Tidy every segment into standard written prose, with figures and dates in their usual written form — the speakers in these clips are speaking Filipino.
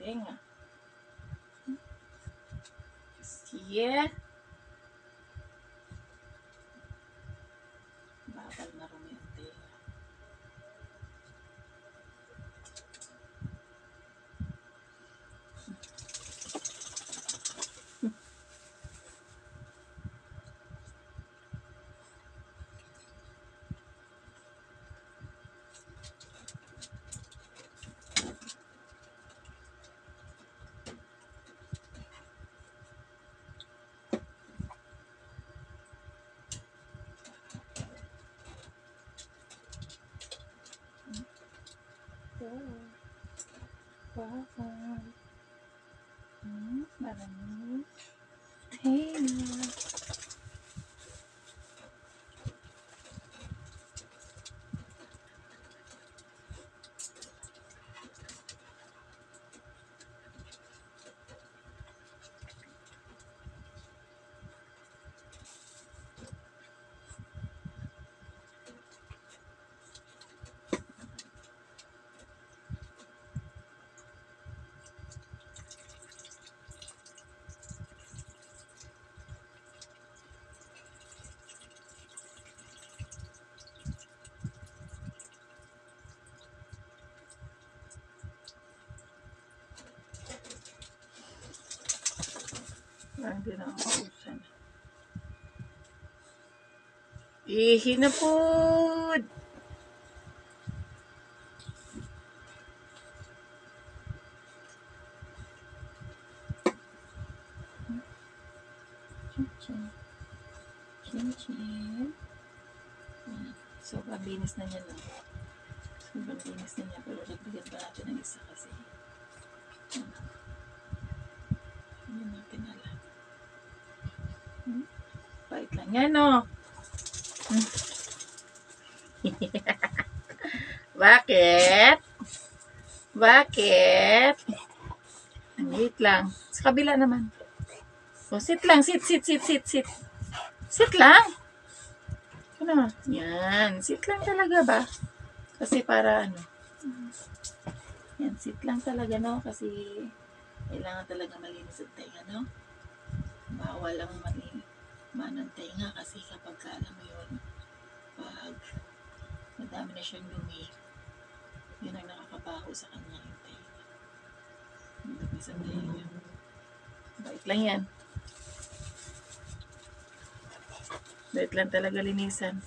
tenga. Here. Bawal marumi ang tenga. Bawal. Marami tenga. Parang di na ako mausan. Ihi na po. Chin. Sobrang linis na niya, no? Sobrang linis na niya. Pero nagbigat pa natin ng isa kasi. Hindi natin alam. Bait lang yan, no? Bakit? Bakit? Wait lang. Sa kabila naman. O, sit lang. Sit. Sit lang. Ano? Yan. Sit lang talaga ba? Kasi para ano. Yan. Sit lang talaga, no? Kasi kailangan talaga malinis ang tenga, no? Bawal ang manang tenga kasi kapag alam mo yun, pag madami na siyang dumi, yun ang nakakabaho sa kanya yung tenga. Yung dumi sa tenga. Bait lang yan. Bait lang talaga linisan.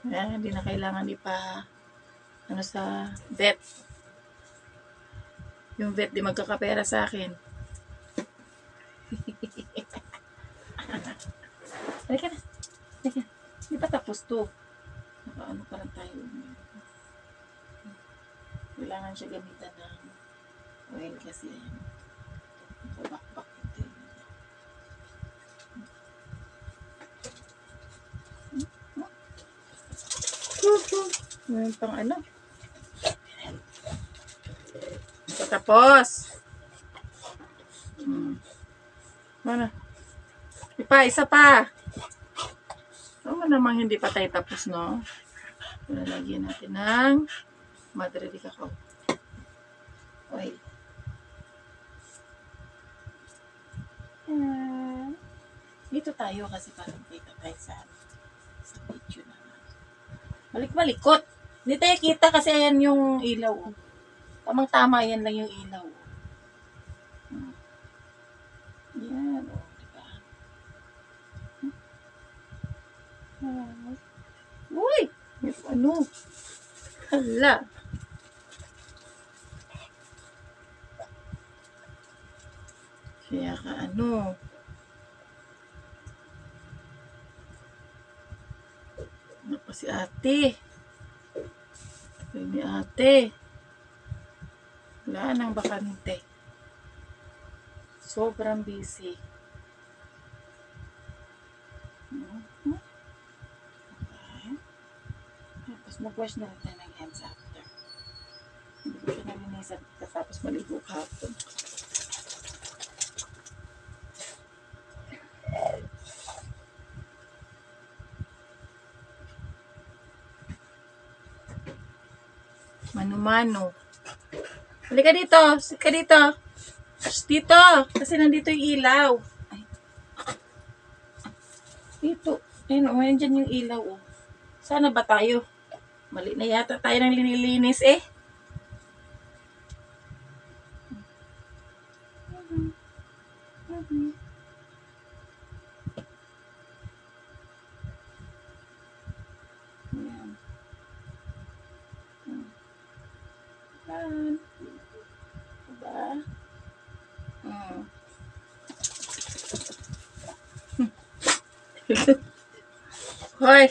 Ayan, hindi na kailangan ano sa vet. Yung vet di magkakapera sa akin. Halika na. Hindi pa tapos to. Nakaano pa lang tayo. Kailangan siya gamitan ng oil kasi bakbak ito. Ngayon pang ano. Patapos. Ano? Isa pa. Ano namang hindi pa tayo tapos, no? Lalagyan natin ng Madre de Cacao oil. Dito tayo kasi parang kita tayo sa video na. Malikot. Hindi tayo kita kasi ayan yung ilaw. Tamang-tama yan lang yung ilaw. Yan. Diba? Uy! Ano? Hala. Kaya ka ano. Ano pa si ate? Ay ni ate. Wala nang bakante. Sobrang busy. Okay. Tapos mag-wash na rin tayo ng hands after. Hindi ko siya nalinisan tapos maligo kahapon. Mano-mano. Halika dito. Sit ka dito. Shh, dito. Kasi nandito yung ilaw. Ay. Dito. Ayun, oh, dyan yung ilaw. Oh. Sana ba tayo? Mali na yata tayo ng linilinis eh. Ayan. Ayan. Diba? Hoy!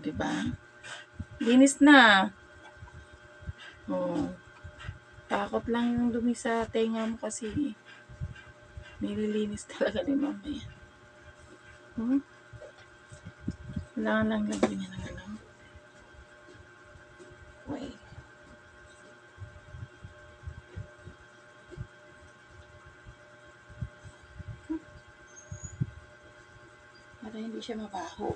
Diba? Linis na. Takot lang yung dumi sa tenga mo kasi nililinis talaga ni mama yan. Kailangan lang lagyan niya ng ano. Wait. Para hindi siya mabaho.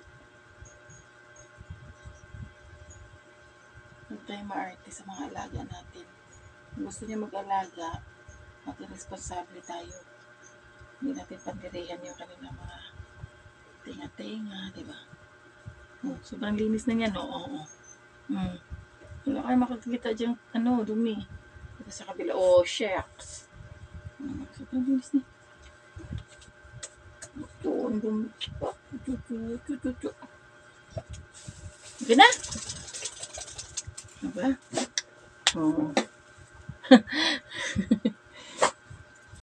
Huwag tayong maarte sa mga alaga natin. Kung gusto niya mag-alaga, maging responsable tayo. Hindi natin pandirihan yung kanilang mga tenga-tenga, di ba? Sobrang linis na niya, no? Oo. Wala kayo makakita dyan, dumi. Ito sa kabila, shucks. Sobrang linis niya. Ito, ang dumi. Sige na. Diba?